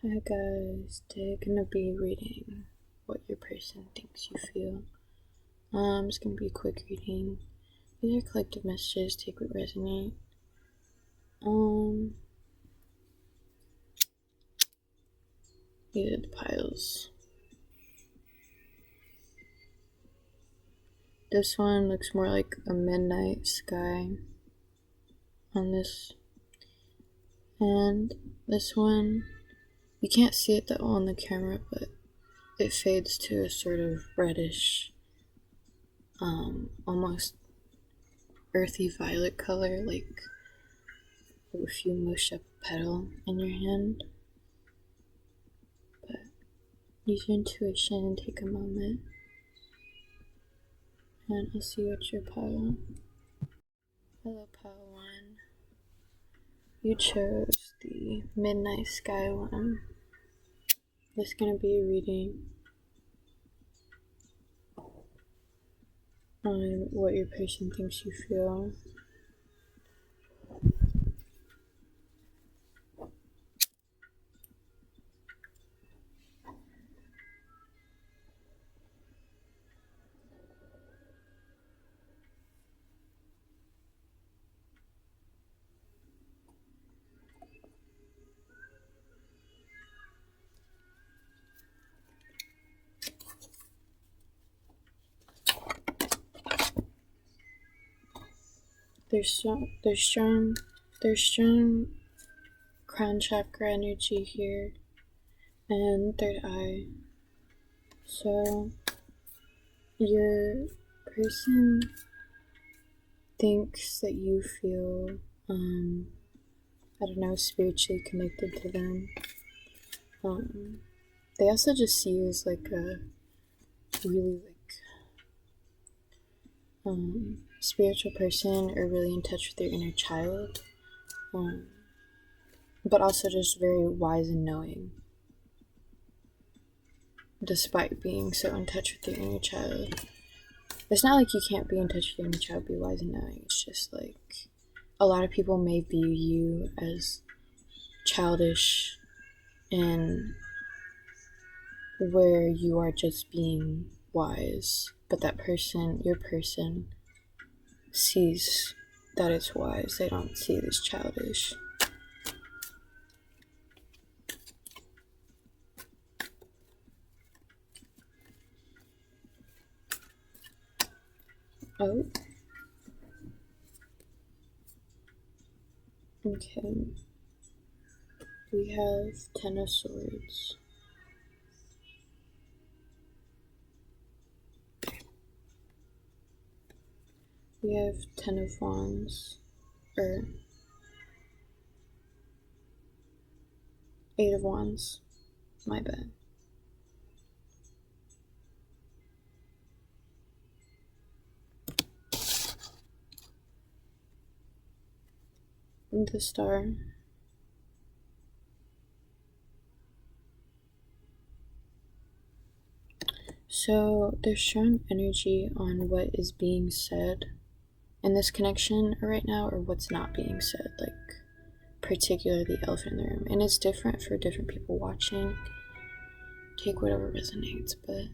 Hi guys, today I'm gonna be reading what your person thinks you feel. It's gonna be a quick reading. These are collective messages, take what resonate. These are the piles. This one looks more like a midnight sky on this. And this one, you can't see it though on the camera, but it fades to a sort of reddish, almost earthy violet color, like if you mush up a petal in your hand. But use your intuition and take a moment. And I'll see what your pile. Hello, pile 1. You chose the Midnight Sky one. This is gonna be a reading on what your person thinks you feel. There's strong crown chakra energy here and third eye. So your person thinks that you feel I don't know, spiritually connected to them. They also just see you as like a really spiritual person or really in touch with their inner child, but also just very wise and knowing, despite being so in touch with your inner child. It's not like you can't be in touch with your inner child, be wise and knowing. It's just like a lot of people may view you as childish and where you are just being wise, but that person, your person, sees that it's wise. They don't see it as childish. Oh. Okay. We have 10 of Swords. We have 10 of Wands. Or 8 of Wands. My bad. The Star. So there's strong energy on what is being said in this connection right now, or what's not being said, like particularly the elephant in the room. And it's different for different people watching. Take whatever resonates, but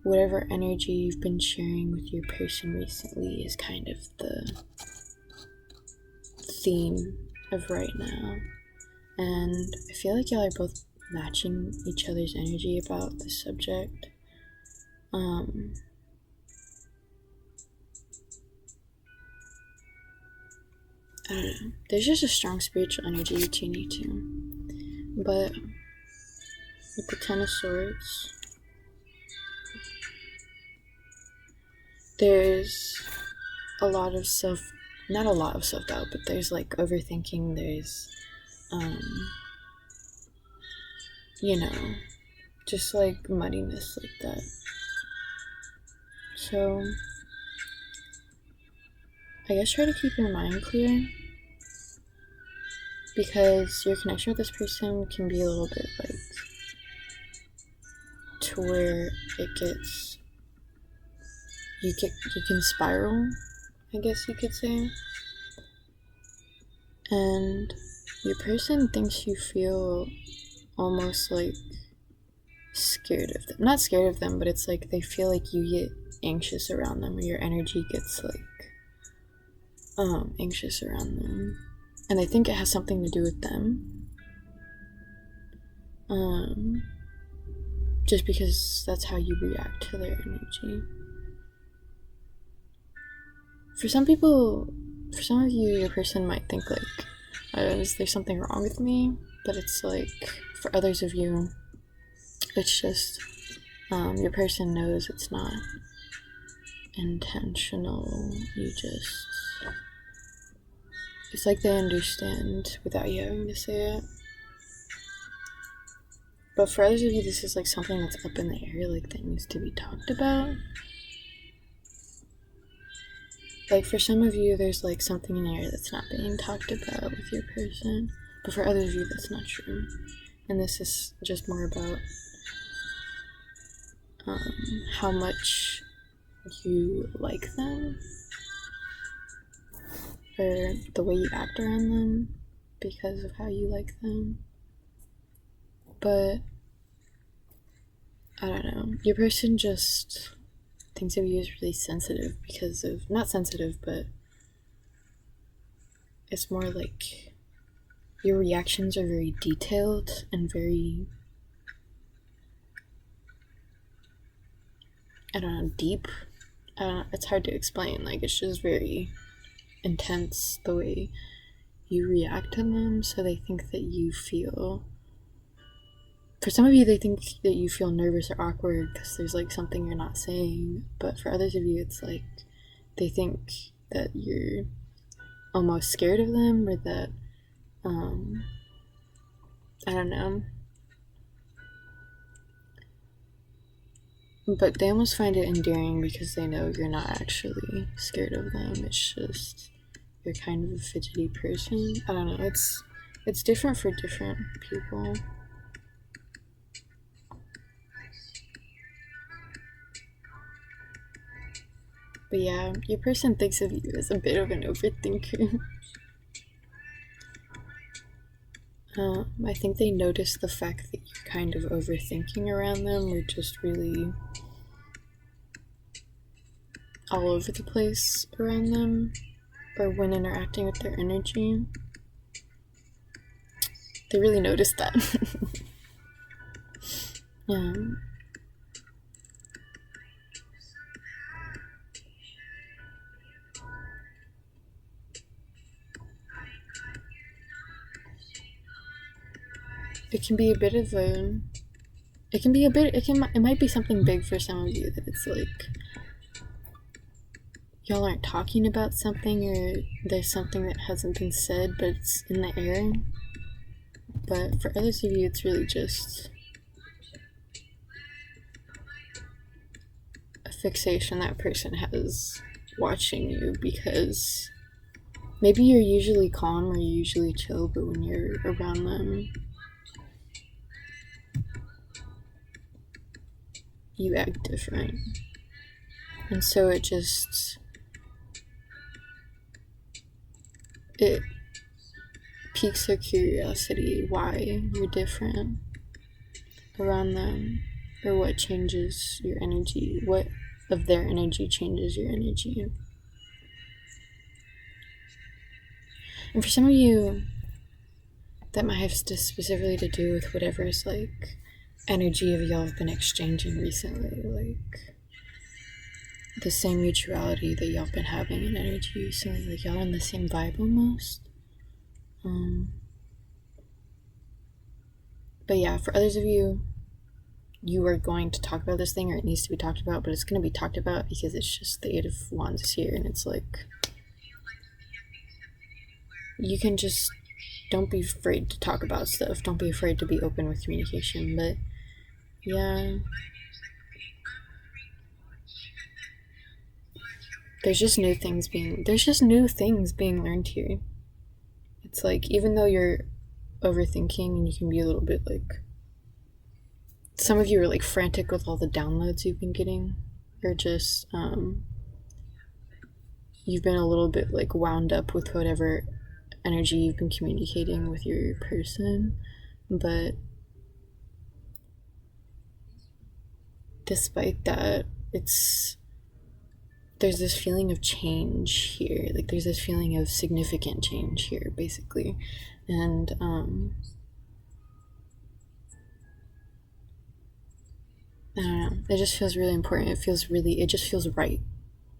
whatever energy you've been sharing with your person recently is kind of the theme of right now. And I feel like y'all are both matching each other's energy about the subject. I don't know. There's just a strong spiritual energy between you two. But with the 10 of Swords, there's a lot of not a lot of self-doubt, but there's like overthinking, there's just like muddiness like that. So I guess try to keep your mind clear, because your connection with this person can be a little bit like to where it gets, you can spiral, I guess you could say. And your person thinks you feel almost like scared of them. Not scared of them, but it's like they feel like you get anxious around them, or your energy gets like anxious around them. And they think it has something to do with them. Just because that's how you react to their energy. For some people, for some of you, your person might think like, is there something wrong with me? But it's like, for others of you, it's just, your person knows it's not intentional. It's like they understand without you having to say it. But for others of you, this is like something that's up in the air, like that needs to be talked about. Like for some of you, there's like something in the air that's not being talked about with your person. But for others of you, that's not true. And this is just more about how much you like them, or the way you act around them because of how you like them. But I don't know, your person just thinks of you as really sensitive because of, not sensitive, but it's more like your reactions are very detailed and very, I don't know, deep. It's hard to explain. Like, it's just very intense the way you react to them. So they think that you feel, for some of you, they think that you feel nervous or awkward because there's like something you're not saying. But for others of you, it's like they think that you're almost scared of them, or that I don't know. But they almost find it endearing because they know you're not actually scared of them. It's just you're kind of a fidgety person. I don't know. It's different for different people. But yeah, your person thinks of you as a bit of an overthinker. I think they notice the fact that you're kind of overthinking around them, or just really all over the place around them, or when interacting with their energy. They really notice that. Yeah. It can be a bit of a, it might be something big for some of you, that it's like y'all aren't talking about something, or there's something that hasn't been said but it's in the air. But for others of you, it's really just a fixation that person has watching you, because maybe you're usually calm or you're usually chill, but when you're around them, you act different. And so it piques their curiosity why you're different around them, or what changes your energy, what of their energy changes your energy. And for some of you, that might have specifically to do with whatever's like energy of y'all have been exchanging recently, like the same mutuality that y'all been having in energy recently, like y'all in the same vibe almost. But yeah, for others of you, you are going to talk about this thing, or it needs to be talked about, but it's going to be talked about because it's just the Eight of Wands is here, and it's like, you can just, don't be afraid to talk about stuff, don't be afraid to be open with communication. But yeah, there's just new things being learned here. It's like, even though you're overthinking and you can be a little bit like, some of you are like frantic with all the downloads you've been getting, or just you've been a little bit like wound up with whatever energy you've been communicating with your person. But despite that, there's this feeling of change here. Like, there's this feeling of significant change here, basically. And I don't know, it just feels really important. It just feels right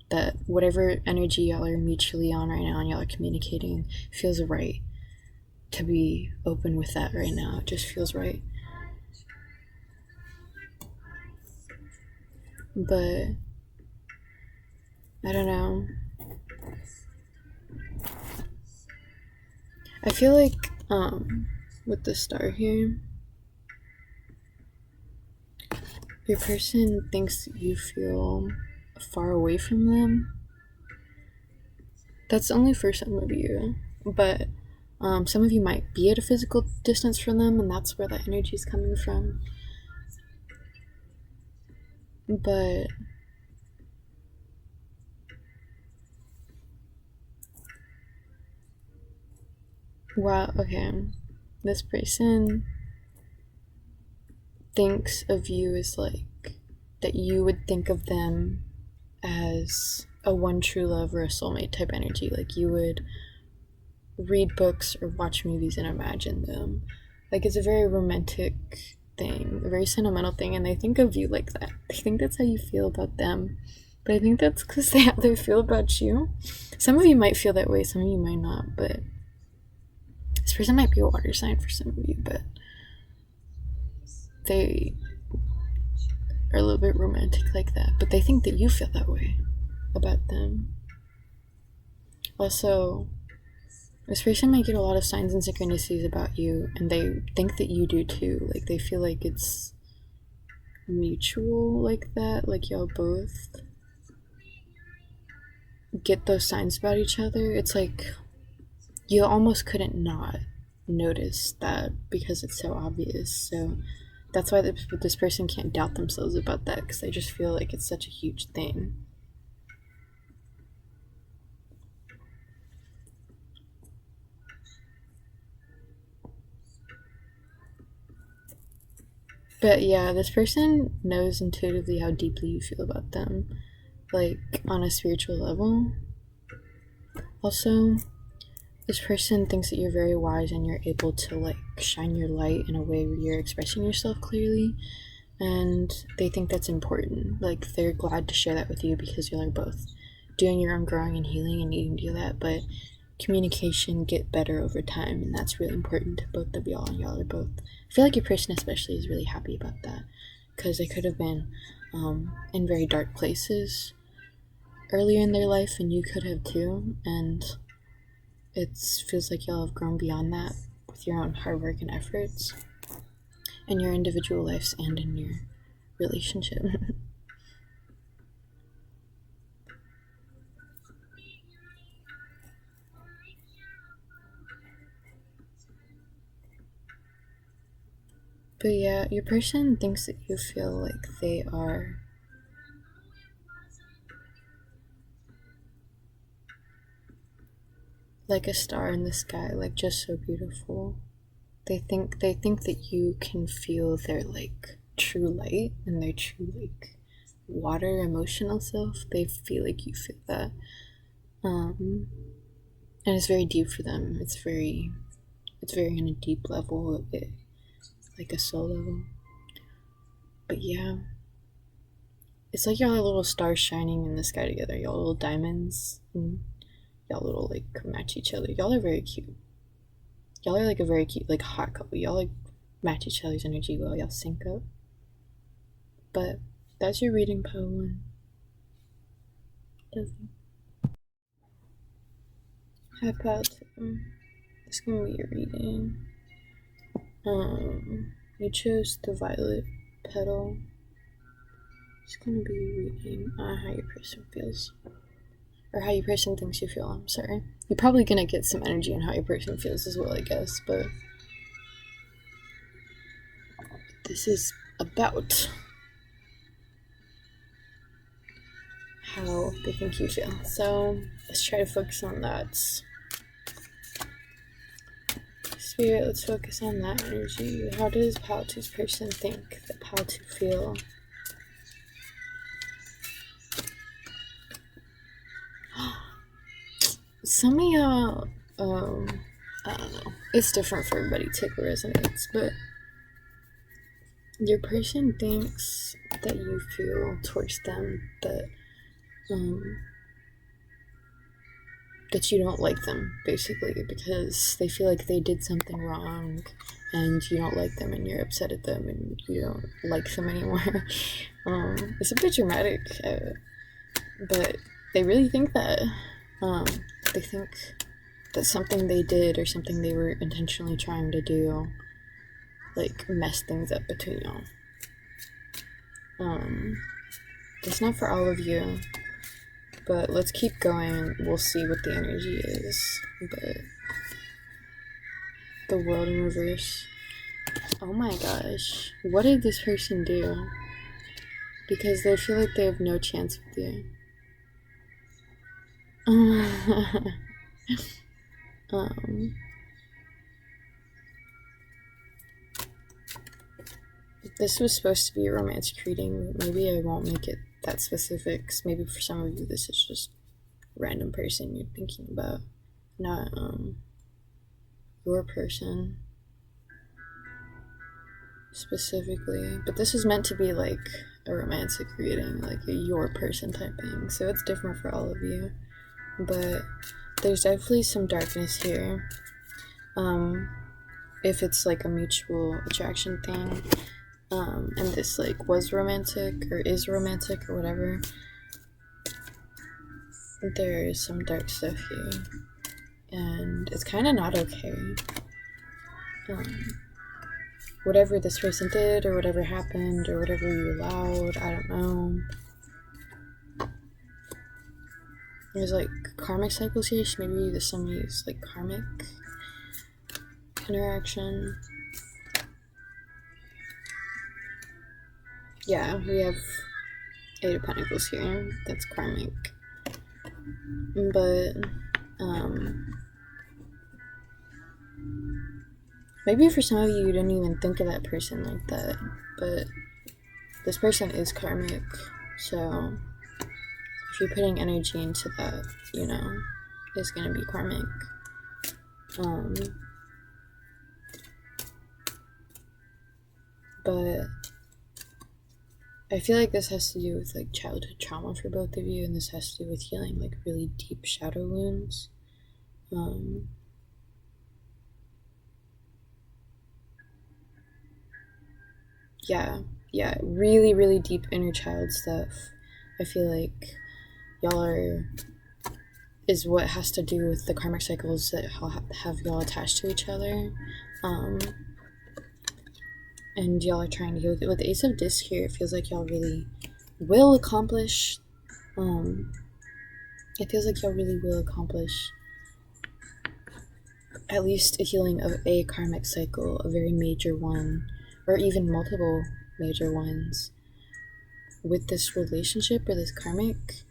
that whatever energy y'all are mutually on right now and y'all are communicating feels right to be open with that right now. It just feels right. But I don't know. I feel like with the star here, your person thinks you feel far away from them. That's only for some of you, but some of you might be at a physical distance from them, and that's where that energy is coming from. But wow, okay, this person thinks of you as like that you would think of them as a one true love or a soulmate type energy. Like, you would read books or watch movies and imagine them. Like, it's a very romantic thing, a very sentimental thing, and they think of you like that. They think that's how you feel about them. But I think that's because how they feel about you. Some of you might feel that way, some of you might not, but this person might be a water sign for some of you, but they are a little bit romantic like that. But they think that you feel that way about them. Also, this person might get a lot of signs and synchronicities about you, and they think that you do too. Like, they feel like it's mutual like that. Like, y'all both get those signs about each other. It's like you almost couldn't not notice that because it's so obvious. So that's why this person can't doubt themselves about that, because they just feel like it's such a huge thing. But yeah, this person knows intuitively how deeply you feel about them, like on a spiritual level. Also, this person thinks that you're very wise and you're able to like shine your light in a way where you're expressing yourself clearly, and they think that's important. Like, they're glad to share that with you because you're like both doing your own growing and healing and needing to do that, but communication get better over time, and that's really important to both of y'all, and y'all are both, I feel like your person especially is really happy about that, because they could have been in very dark places earlier in their life, and you could have too, and it feels like y'all have grown beyond that with your own hard work and efforts in your individual lives and in your relationship. But yeah, your person thinks that you feel like they are like a star in the sky, like just so beautiful. They think that you can feel their like true light and their true like water emotional self. They feel like you feel that. And it's very deep for them. It's very on a deep level, like a soul level. But yeah, it's like y'all are little stars shining in the sky together. Y'all little diamonds, and y'all little like match each other. Y'all are very cute. Y'all are like a very cute, like hot couple. Y'all like match each other's energy well. Y'all sync up. But that's your reading, Pile 1. Hi, Pile 2. It's gonna be your reading. You chose the violet petal. It's gonna be reading how your person feels. Or how your person thinks you feel, I'm sorry. You're probably gonna get some energy on how your person feels as well, I guess, but this is about how they think you feel. So let's try to focus on that. Spirit, let's focus on that energy. How does Pal 2's person think that Pal 2 feel? some of y'all, I don't know, it's different for everybody, take what resonates, but your person thinks that you feel towards them that you don't like them, basically, because they feel like they did something wrong and you don't like them and you're upset at them and you don't like them anymore. It's a bit dramatic, but they really think that. They think that something they did or something they were intentionally trying to do, like, messed things up between y'all. It's not for all of you, but let's keep going. We'll see what the energy is. But the world in reverse. Oh my gosh. What did this person do? Because they feel like they have no chance with you. This was supposed to be a romantic reading. Maybe I won't make it that specific, 'cause maybe for some of you this is just a random person you're thinking about, not your person specifically. But this is meant to be like a romantic reading, like a your person type thing, so it's different for all of you. But there's definitely some darkness here. If it's like a mutual attraction thing, and this like was romantic or is romantic or whatever, there is some dark stuff here, and it's kind of not okay. Whatever this person did or whatever happened or whatever you allowed, I don't know. There's like karmic cycles here, so maybe this somebody's like karmic interaction. Yeah, we have 8 of Pentacles here. That's karmic. But maybe for some of you, you didn't even think of that person like that. But this person is karmic, so if you're putting energy into that, you know, it's gonna be karmic. But I feel like this has to do with like childhood trauma for both of you, and this has to do with healing like really deep shadow wounds. Yeah, really, really deep inner child stuff. I feel like y'all is what has to do with the karmic cycles that have y'all attached to each other. And y'all are trying to heal with the Ace of Disc here. It feels like y'all really will accomplish. It feels like y'all really will accomplish at least a healing of a karmic cycle, a very major one, or even multiple major ones with this relationship or this karmic.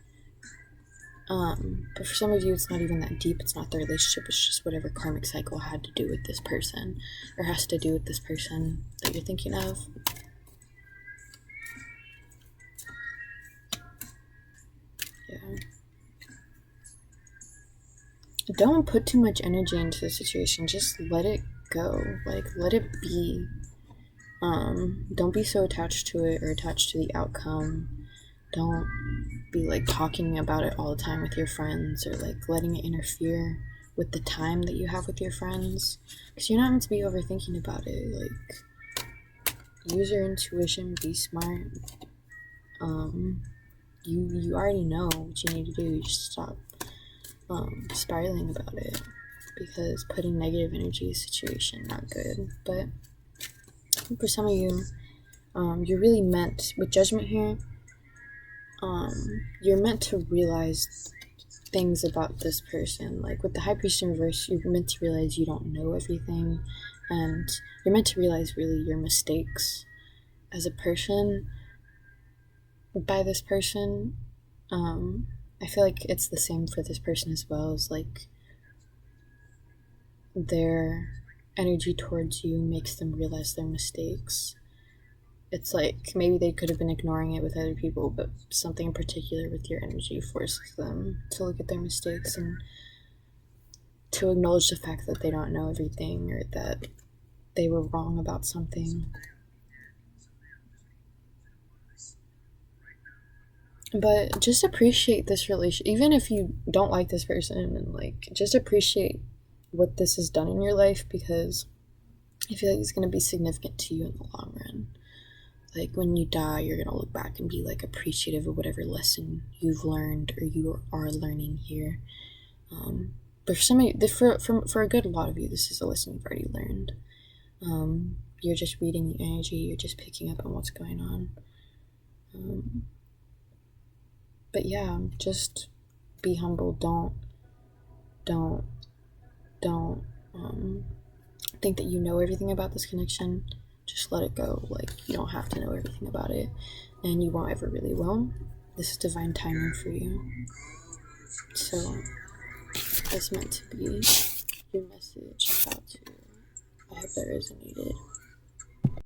But for some of you, it's not even that deep. It's not the relationship. It's just whatever karmic cycle had to do with this person, or has to do with this person that you're thinking of. Yeah. Don't put too much energy into the situation. Just let it go. Like, let it be. Don't be so attached to it or attached to the outcome. Don't be like talking about it all the time with your friends, or like letting it interfere with the time that you have with your friends, because you're not meant to be overthinking about it. Like, use your intuition, be smart. You already know what you need to do. You just stop spiraling about it, because putting negative energy in a situation, not good. But for some of you, you're really meant, with Judgment here, you're meant to realize things about this person. Like with the High Priest in reverse, you're meant to realize you don't know everything, and you're meant to realize really your mistakes as a person by this person. I feel like it's the same for this person as well. As like their energy towards you makes them realize their mistakes. It's like maybe they could have been ignoring it with other people, but something in particular with your energy forces them to look at their mistakes and to acknowledge the fact that they don't know everything or that they were wrong about something. But just appreciate this relation, even if you don't like this person, and like just appreciate what this has done in your life, because I feel like it's going to be significant to you in the long run. Like when you die, you're going to look back and be like appreciative of whatever lesson you've learned or you are learning here. But for some of you, for a good lot of you, this is a lesson you've already learned. You're just reading the energy, you're just picking up on what's going on. But yeah, just be humble. Don't think that you know everything about this connection. Just let it go. Like, you don't have to know everything about it, and you won't ever really will. This is divine timing for you. So it's meant to be your message about to. I hope that resonated.